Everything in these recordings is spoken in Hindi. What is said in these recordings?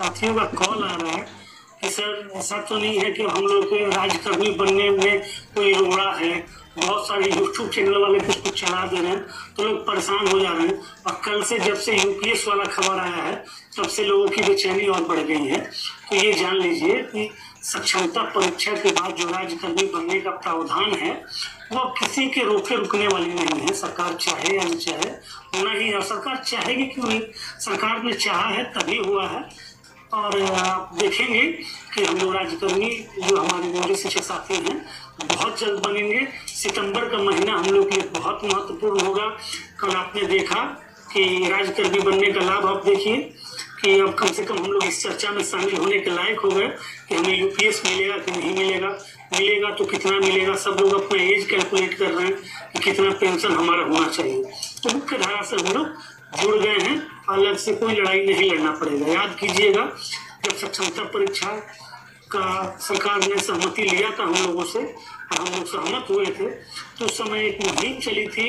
साथियों का कॉल आ रहा है कि सर ऐसा तो नहीं है कि हम लोग के राजकर्मी बनने में कोई रोड़ा है। बहुत सारे यूट्यूब चैनल वाले कुछ चला दे रहे हैं तो लोग परेशान हो जा रहे हैं। और कल से जब से यूपीएस वाला खबर आया है तब से लोगों की बेचैनी और बढ़ गई है। तो ये जान लीजिए कि सक्षमता परीक्षा के बाद जो राजकर्मी बनने का प्रावधान है वो किसी के रोके रुकने वाली नहीं है। सरकार चाहे या न चाहे होना ही है। सरकार चाहेगी क्यों नहीं, सरकार ने चाहा है तभी हुआ है। और आप देखेंगे कि हम लोग राजकर्मी जो हमारे मोदी शिक्षक साथी हैं बहुत जल्द बनेंगे। सितंबर का महीना हम लोग के लिए बहुत महत्वपूर्ण होगा। कल आपने देखा कि राजकर्मी बनने का लाभ आप देखिए कि अब कम से कम हम लोग इस चर्चा में शामिल होने के लायक हो गए कि हमें यूपीएस मिलेगा कि नहीं मिलेगा, मिलेगा तो कितना मिलेगा। सब लोग अपना एज कैलकुलेट कर रहे हैं कि कितना पेंशन हमारा होना चाहिए। तो मुख्य धारा से हम लोग जुड़ गए हैं, अलग से कोई लड़ाई नहीं लड़ना पड़ेगा। याद कीजिएगा जब सक्षमता परीक्षा का सरकार ने सहमति लिया था हम लोगों से और हम लोग सहमत हुए थे तो उस समय एक मुहिम चली थी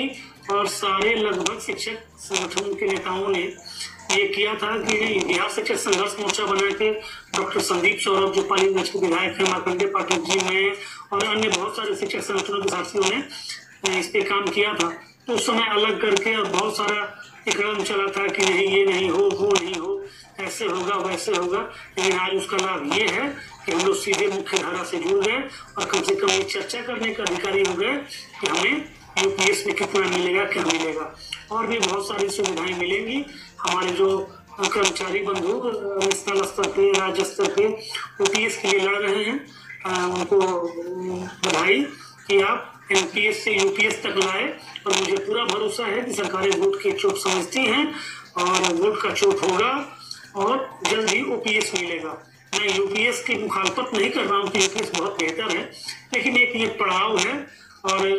और सारे लगभग शिक्षक संगठनों के नेताओं ने ये किया था कि बिहार शिक्षक संघर्ष मोर्चा बना के डॉक्टर संदीप सौरभ जो पालीगंज के विधायक है, मार्कंडेय पाठक जी ने और अन्य बहुत सारे शिक्षक संगठनों के साथियों ने इस पे काम किया था। तो उस समय अलग करके और बहुत सारा विक्रम चला था कि नहीं ये नहीं हो, वो नहीं हो, ऐसे होगा वैसे होगा। लेकिन आज उसका लाभ ये है कि हम लोग सीधे मुख्य धारा से जुड़ गए और कम से कम ये चर्चा करने का अधिकारी हो गए कि हमें यूपीएस में कितना मिलेगा, क्या मिलेगा। और भी बहुत सारी सुविधाएं मिलेंगी। हमारे जो कर्मचारी बंधु नेशनल स्तर पे, राज्य स्तर पे यूपीएस के लिए लड़ रहे हैं उनको बधाई कि आप एमपीएस से यूपीएस तक लाए। और मुझे पूरा भरोसा है कि सरकारें वोट की चोट समझती हैं और वोट का चोट होगा और जल्द ही ओपीएस मिलेगा। मैं यूपीएस की मुखालफत नहीं कर रहा हूँ कि यूपीएस बहुत बेहतर है, लेकिन एक ये पड़ाव है और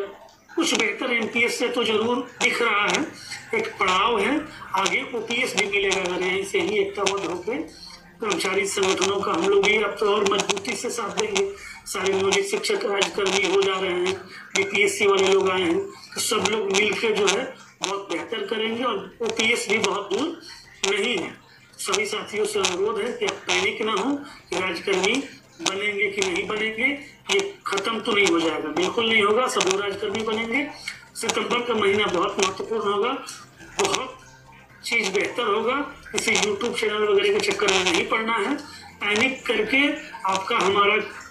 कुछ बेहतर एमपीएस से तो जरूर दिख रहा है। एक पड़ाव है, आगे ओपीएस भी मिलेगा अगर यहीं से ही एकताबद्ध होकर कर्मचारी संगठनों का हम लोग भी अब तो और मजबूती से साथ देंगे। सारे नियोजित शिक्षक राजकर्मी हो जा रहे हैं, बीपीएससी वाले लोग आए हैं, तो सब लोग मिलकर जो है बहुत बेहतर करेंगे और ओपीएस भी बहुत दूर नहीं है। सभी साथियों से अनुरोध है कि आप पैनिक ना हो कि राजकर्मी बनेंगे कि नहीं बनेंगे, ये खत्म तो नहीं हो जाएगा, बिल्कुल नहीं होगा। सब लोग राजकर्मी बनेंगे। सितंबर का महीना बहुत महत्वपूर्ण होगा, बहुत चीज बेहतर होगा। किसी यूट्यूब चैनल वगैरह के चक्कर में नहीं पड़ना है। पैनिक करके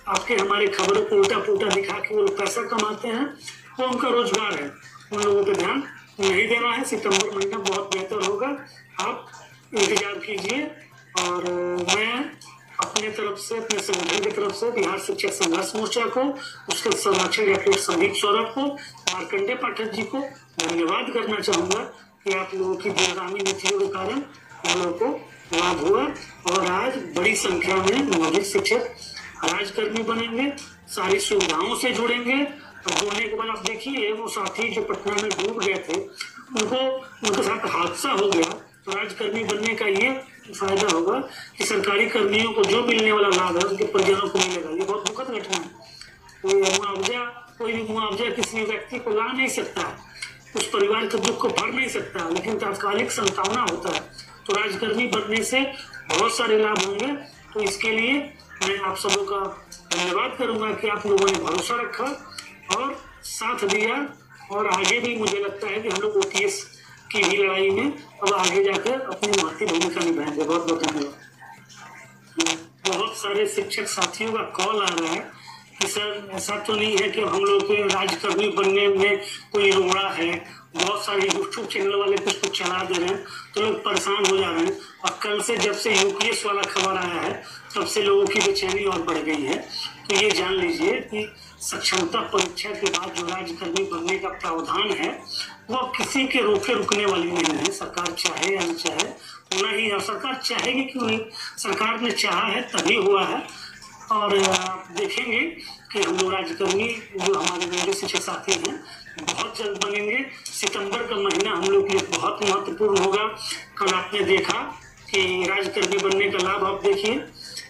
आपके हमारे खबरों को उल्टा पुल्टा दिखा के वो लोग पैसा कमाते हैं, वो उनका रोजगार है, उन लोगों पे ध्यान नहीं देना है। सितंबर महीना बहुत बेहतर होगा, आप इंतजार कीजिए। और मैं अपने तरफ से, अपने संगठन की तरफ से बिहार शिक्षक संघर्ष मोर्चा को, उसके संरक्षक डॉक्टर संदीप सौरभ को, मार्कंडेय पाठक जी को धन्यवाद करना चाहूंगा कि आप लोगों की दूरगामी नीतियों के कारण हम लोगों को लाभ हुआ और आज बड़ी संख्या में नियोजित शिक्षक राजकर्मी बनेंगे, सारी सुविधाओं से जुड़ेंगे। और जुड़ने के बाद आप देखिए वो साथी जो पटना में डूब गए थे उनके साथ हादसा हो गया, तो राजकर्मी बनने का ये फायदा होगा कि सरकारी कर्मियों को जो मिलने वाला लाभ है उनके परिजनों को मिलेगा। ये बहुत दुखद घटना है। कोई भी मुआवजा किसी व्यक्ति को ला नहीं सकता, उस परिवार के दुख को भर नहीं सकता, लेकिन तात्कालिक संतावना होता है। तो राजकर्मी बनने से बहुत सारे लाभ होंगे। तो इसके लिए मैं आप सबों का धन्यवाद करूंगा कि आप लोगों ने भरोसा रखा और साथ दिया। और आगे भी मुझे लगता है कि हम लोग ओपीएस की भी लड़ाई में अब आगे जाकर अपनी महत्वपूर्ण भूमिका निभाएंगे। बहुत बहुत धन्यवाद। बहुत सारे शिक्षक साथियों का कॉल आ रहा है कि सर ऐसा तो नहीं है कि हम लोग के राजकर्मी बनने में कोई रोड़ा है। बहुत सारे यूट्यूब चैनल वाले कुछ चला दे रहे हैं तो लोग परेशान हो जा रहे हैं। और कल से जब से यूपीएस वाला खबर आया है तब से लोगों की बेचैनी और बढ़ गई है। तो ये जान लीजिए कि सक्षमता परीक्षा के बाद जो राजकर्मी बनने का प्रावधान है वो किसी के रोके रुकने वाली नहीं है। सरकार चाहे या न चाहे होना ही है। सरकार चाहेगी क्यों नहीं, सरकार ने चाहा है तभी हुआ है। और आप देखेंगे कि हम लोग राजकर्मी जो हमारे नियोजित शिक्षक साथी हैं बहुत जल्द बनेंगे। सितंबर का महीना हम लोग के लिए बहुत महत्वपूर्ण होगा। कल आपने देखा कि राजकर्मी बनने का लाभ आप देखिए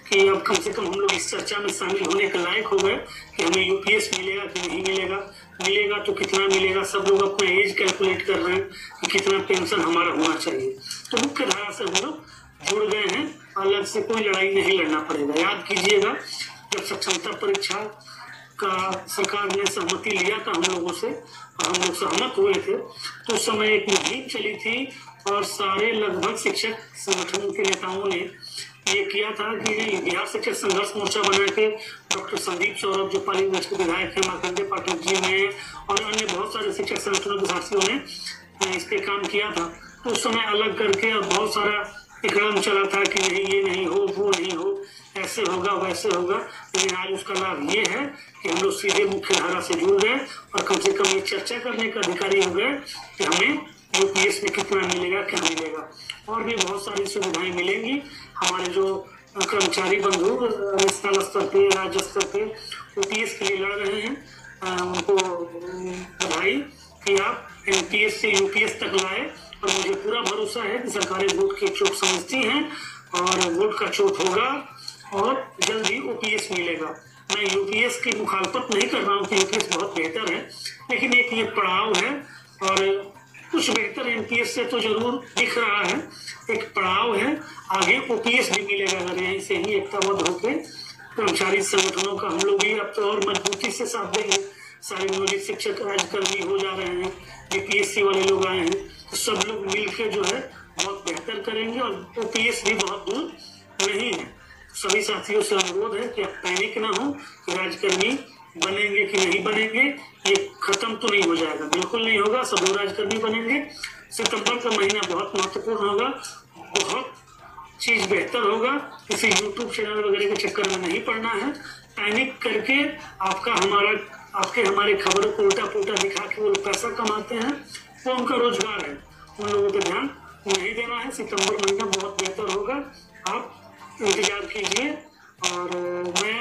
कि अब कम से कम हम लोग इस चर्चा में शामिल होने के लायक हो गए कि हमें यूपीएस मिलेगा कि नहीं मिलेगा, मिलेगा तो कितना मिलेगा। सब लोग अपना एज कैलकुलेट कर रहे हैं कि कितना पेंशन हमारा होना चाहिए। तो मुख्य धारा से हम लोग जुड़ गए हैं, अलग से कोई लड़ाई नहीं लड़ना पड़ेगा। याद कीजिएगा, जब सक्षमता परीक्षा का सरकार ने सहमति लिया था हम लोगों से और हम लोग सहमत हुए थे, तो उस समय एक मुहिम चली थी और सारे लगभग शिक्षक संगठन के नेताओं ने ये किया था कि बिहार शिक्षक संघर्ष मोर्चा बना के डॉक्टर संदीप सौरभ जो पालीगंज के विधायक है, मार्कंडेय पाठक जी ने और अन्य बहुत सारे शिक्षक संगठनों के साथियों ने इस पे काम किया था। तो उस समय अलग करके और बहुत सारा विक्रम चला था कि नहीं ये नहीं हो, वो नहीं हो, ऐसे होगा वैसे होगा। लेकिन आज उसका लाभ ये है कि हम लोग सीधे मुख्य धारा से जुड़ गए और कम से कम ये चर्चा करने का अधिकारी हो गए कि हमें यूपीएस में कितना मिलेगा, क्या मिलेगा। और भी बहुत सारी सुविधाएं मिलेंगी। हमारे जो कर्मचारी बंधु नेशनल स्तर पे, राज्य स्तर पे यूपीएस के लिए लड़ रहे हैं, उनको बधाई कि आप एनपीएस से यूपीएस तक लाए। और मुझे पूरा भरोसा है कि सरकारें वोट की चोट समझती हैं और वोट का चोट होगा और जल्द ही ओपीएस मिलेगा। मैं यूपीएस की मुखालफत नहीं कर रहा हूँ कि यूपीएस बहुत बेहतर है, लेकिन एक ये पड़ाव है और कुछ बेहतर एनपीएस से तो जरूर दिख रहा है, एक पड़ाव है। आगे ओपीएस भी मिलेगा अगर यहीं से ही एकताबद्ध होकर कर्मचारी संगठनों का हम लोग भी अब तो और मजबूती से साथ देंगे। सारे नियोजित शिक्षक राजकर्मी हो जा रहे हैं, बीपीएससी वाले लोग आए हैं, तो सब लोग मिलकर जो है बहुत बेहतर करेंगे और ओपीएस भी बहुत दूर नहीं है। सभी साथियों से अनुरोध है कि आप पैनिक ना हो कि राजकर्मी बनेंगे कि नहीं बनेंगे, ये खत्म तो नहीं हो जाएगा, बिल्कुल नहीं होगा। सब लोग राजकर्मी बनेंगे। सितंबर का महीना बहुत महत्वपूर्ण होगा, बहुत चीज बेहतर होगा। किसी यूट्यूब चैनल वगैरह के चक्कर में नहीं पड़ना है। पैनिक करके आपके हमारे खबरों को उल्टा पुल्टा दिखा के वो पैसा कमाते हैं, वो उनका रोजगार है, उन लोगों पर ध्यान नहीं देना है। सितंबर महीना बहुत बेहतर होगा, आप इंतजार कीजिए। और मैं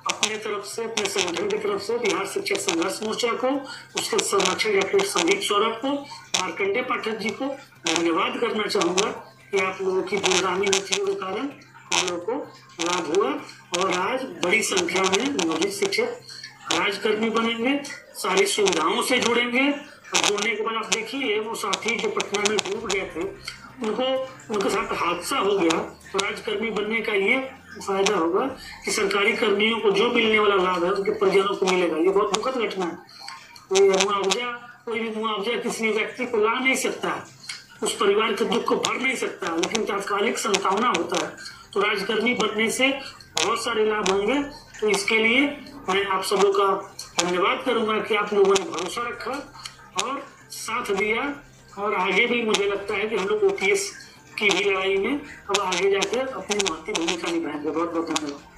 अपने तरफ से, अपने संगठन की तरफ से बिहार शिक्षक संघर्ष मोर्चा को, उसके संरक्षक डॉक्टर संदीप सौरभ को, मार्कंडेय पाठक जी को धन्यवाद करना चाहूंगा कि आप लोगों की दूरगामी नीतियों के कारण हम लोगों को लाभ हुआ और आज बड़ी संख्या में नियोजित शिक्षक राजकर्मी बनेंगे, सारी सुविधाओं से जुड़ेंगे। और जुड़ने के बाद आप देखिए, वो साथी जो पटना में डूब गए थे, उनके साथ हादसा हो गया, तो राजकर्मी बनने का ये फायदा होगा कि सरकारी कर्मियों को जो मिलने वाला लाभ है उनके परिजनों को मिलेगा। ये बहुत दुखद घटना है। कोई भी मुआवजा किसी व्यक्ति को ला नहीं सकता, उस परिवार के दुख को भर नहीं सकता, लेकिन तात्कालिक संतावना होता है। तो राजकर्मी बनने से बहुत सारे लाभ होंगे। तो इसके लिए मैं आप सबों का धन्यवाद करूंगा कि आप लोगों ने भरोसा रखा और साथ दिया। और आगे भी मुझे लगता है कि हम लोग ओपीएस की भी लड़ाई में अब आगे जाकर अपनी महत्वपूर्ण भूमिका निभाएंगे। बहुत बहुत धन्यवाद।